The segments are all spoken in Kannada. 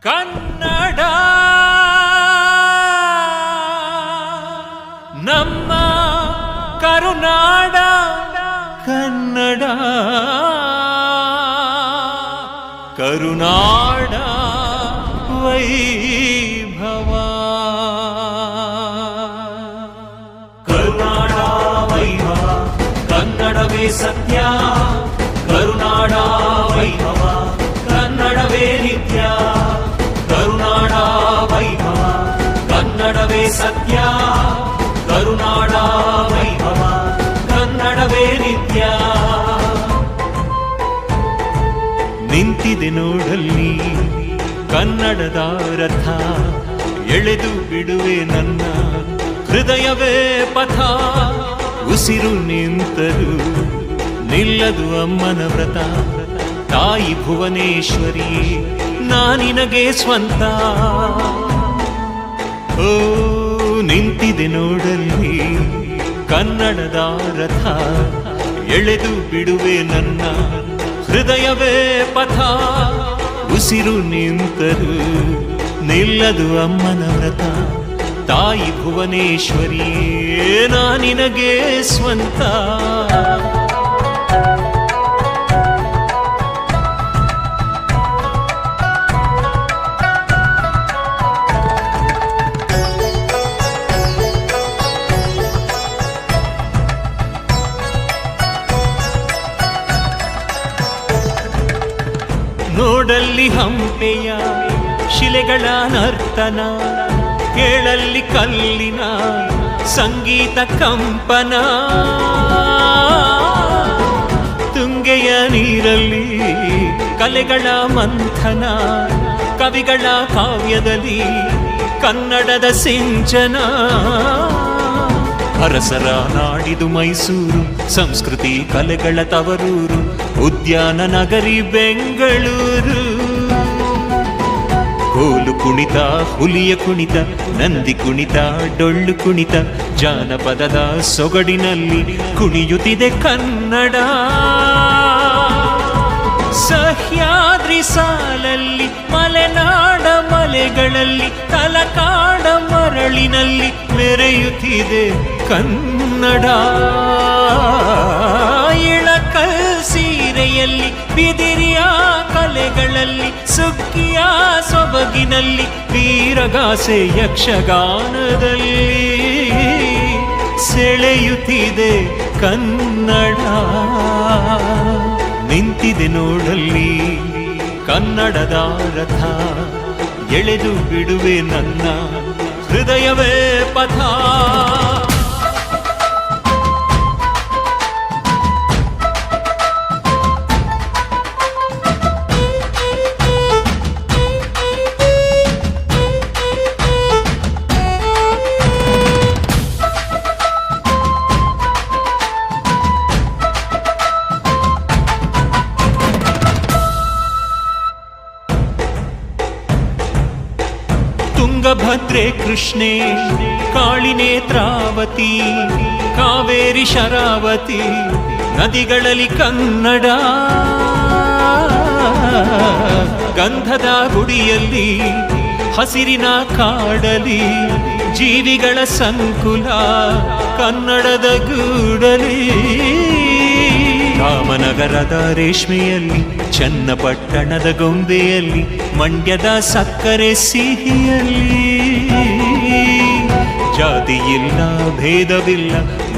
ಕನ್ನಡ ನಮ್ಮ ಕರುನಾಡ, ಕನ್ನಡ ಕರುನಾಡ ವೈಭವ. ಕರುನಾಡ ವೈಭವ, ಕನ್ನಡವೇ ಸತ್ಯ. ಕರುನಾಡ ವೈಭವ, ಕನ್ನಡವೇ ನಿತ್ಯ. ಕರುನಾಡ ವೈಭವ, ಕನ್ನಡವೇ ಸತ್ಯ. ಕರುನಾಡ ವೈಭವ, ಕನ್ನಡವೇ ನಿತ್ಯ. ನಿಂತಿದೆ ನೋಡಲ್ಲಿ ಕನ್ನಡದ ರಥ, ಎಳೆದು ಬಿಡುವೆ ನನ್ನ ಹೃದಯವೇ ಪಥ. ಉಸಿರು ನಿಂತರು ನಿಲ್ಲದು ಅಮ್ಮನ ವ್ರತ. ತಾಯಿ ಭುವನೇಶ್ವರಿ ನಾನಿನಗೆ ಸ್ವಂತ. ಓ ನಿಂತಿದೆ ನೋಡಲ್ಲಿ ಕನ್ನಡದ ರಥ, ಎಳೆದು ಬಿಡುವೆ ನನ್ನ ಹೃದಯವೇ ಪಥ. ಉಸಿರು ನಿಂತರು ನಿಲ್ಲದು ಅಮ್ಮನ ವ್ರತ. ತಾಯಿ ಭುವನೇಶ್ವರಿ ನಾನಿನಗೆ ಸ್ವಂತ. ನೋಡಲ್ಲಿ ಹಂಪೆಯ ಶಿಲೆಗಳ ನರ್ತನ, ಕೇಳಲ್ಲಿ ಕಲ್ಲಿನ ಸಂಗೀತ ಕಂಪನ. ತುಂಗೆಯ ನೀರಲ್ಲಿ ಕಲೆಗಳ ಮಂಥನ, ಕವಿಗಳ ಕಾವ್ಯದಲ್ಲಿ ಕನ್ನಡದ ಸಿಂಚನ. ಅರಸರ ನಾಡಿದು ಮೈಸೂರು, ಸಂಸ್ಕೃತಿ ಕಲೆಗಳ ತವರೂರು. ಉದ್ಯಾನ ನಗರಿ ಬೆಂಗಳೂರು. ಕೋಲು ಕುಣಿತ, ಹುಲಿಯ ಕುಣಿತ, ನಂದಿ ಕುಣಿತ, ಡೊಳ್ಳು ಕುಣಿತ. ಜಾನಪದದ ಸೊಗಡಿನಲ್ಲಿ ಕುಣಿಯುತ್ತಿದೆ ಕನ್ನಡ. ಸಹ್ಯಾದ್ರಿ ಸಾಲಲ್ಲಿ, ಮಲೆನಾಡ ಮಲೆಗಳಲ್ಲಿ, ತಲಕಾಡ ಮರಳಿನಲ್ಲಿ ಮೆರೆಯುತ್ತಿದೆ ಕನ್ನಡ. ಇಳಕಲ್ ಸೀರೆಯಲ್ಲಿ, ಬಿದಿರಿಯ ಕಲೆಗಳಲ್ಲಿ, ಸುಗ್ಗಿಯ ಸೊಬಗಿನಲ್ಲಿ, ವೀರಗಾಸೆ ಯಕ್ಷಗಾನದಲ್ಲಿ ಸೆಳೆಯುತ್ತಿದೆ ಕನ್ನಡ. ನಿಂತಿದೆ ನೋಡಲ್ಲಿ ಕನ್ನಡದ ರಥ, ಎಳೆದು ಬಿಡುವೆ ನನ್ನ ಹೃದಯವೇ ಪಥ. ತುಂಗಭದ್ರೆ ಕೃಷ್ಣೆ, ಕಾಳಿ ನೇತ್ರಾವತಿ, ಕಾವೇರಿ ಶರಾವತಿ, ನದಿಗಳಲ್ಲಿ ಕನ್ನಡ. ಗಂಧದ ಗುಡಿಯಲ್ಲಿ, ಹಸಿರಿನ ಕಾಡಲಿ, ಜೀವಿಗಳ ಸಂಕುಲ ಕನ್ನಡದ ಗೂಡಲಿ. ರಾಮನಗರದ ರೇಷ್ಮೆಯಲ್ಲಿ, ಚನ್ನಪಟ್ಟಣದ ಗೊಂಬೆಯಲ್ಲಿ, ಮಂಡ್ಯದ ಸಕ್ಕರೆ ಸಿಹಿಯಲ್ಲಿ. ಜಾತಿ ಇಲ್ಲ, ಭೇದವಿಲ್ಲ,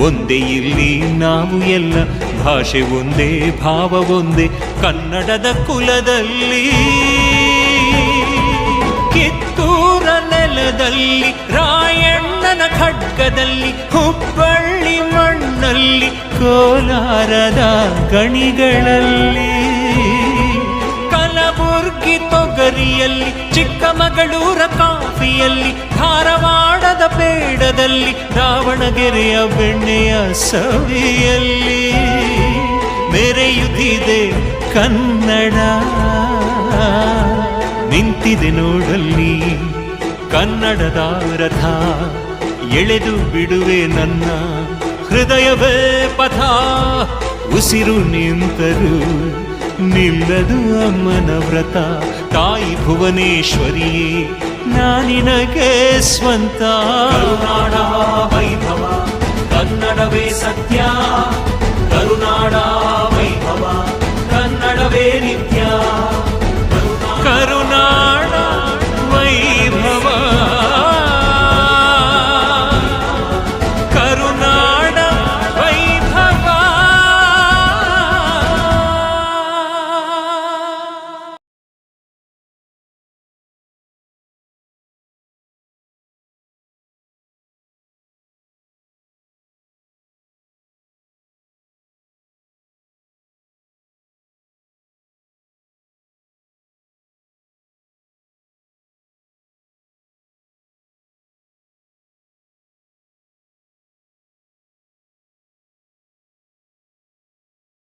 ಒಂದೇ ಇಲ್ಲಿ ನಾವು ಎಲ್ಲ. ಭಾಷೆ ಒಂದೇ, ಭಾವ ಒಂದೇ, ಕನ್ನಡದ ಕುಲದಲ್ಲಿ. ಕಿತ್ತೂರ ನೆಲದಲ್ಲಿ, ರಾಯಣ್ಣನ ಖಡ್ಗದಲ್ಲಿ, ಹುಬ್ಬಳ್ಳಿ ಮಣ್ಣಲ್ಲಿ, ಕೋಲಾರದ ಗಣಿಗಳಲ್ಲಿ, ಕಲಬುರ್ಗಿ ತೊಗರಿಯಲ್ಲಿ, ಚಿಕ್ಕಮಗಳೂರ ಕಾಫಿಯಲ್ಲಿ, ಧಾರವಾಡದ ಬೇಡದಲ್ಲಿ, ದಾವಣಗೆರೆಯ ಬೆಣ್ಣೆಯ ಸವಿಯಲ್ಲಿ ಮೆರೆಯುತ್ತಿದೆ ಕನ್ನಡ. ನಿಂತಿದೆ ನೋಡಲ್ಲಿ ಕನ್ನಡದ ರಥ, ಎಳೆದು ಬಿಡುವೆ ನನ್ನ ಹೃದಯವೇ ಪಥ ಉಸಿರು ನಿಂತರು ನಿಲ್ಲದು ಅಮ್ಮನ ವ್ರತ ತಾಯಿ ಭುವನೇಶ್ವರಿಯೇ ನಾನಿನಗೆ ಸ್ವಂತ ಕರುನಾಡ ವೈಭವ ಕನ್ನಡವೇ ಸತ್ಯ ಕರುನಾಡ ವೈಭವ ಕನ್ನಡವೇ ನಿತ್ಯ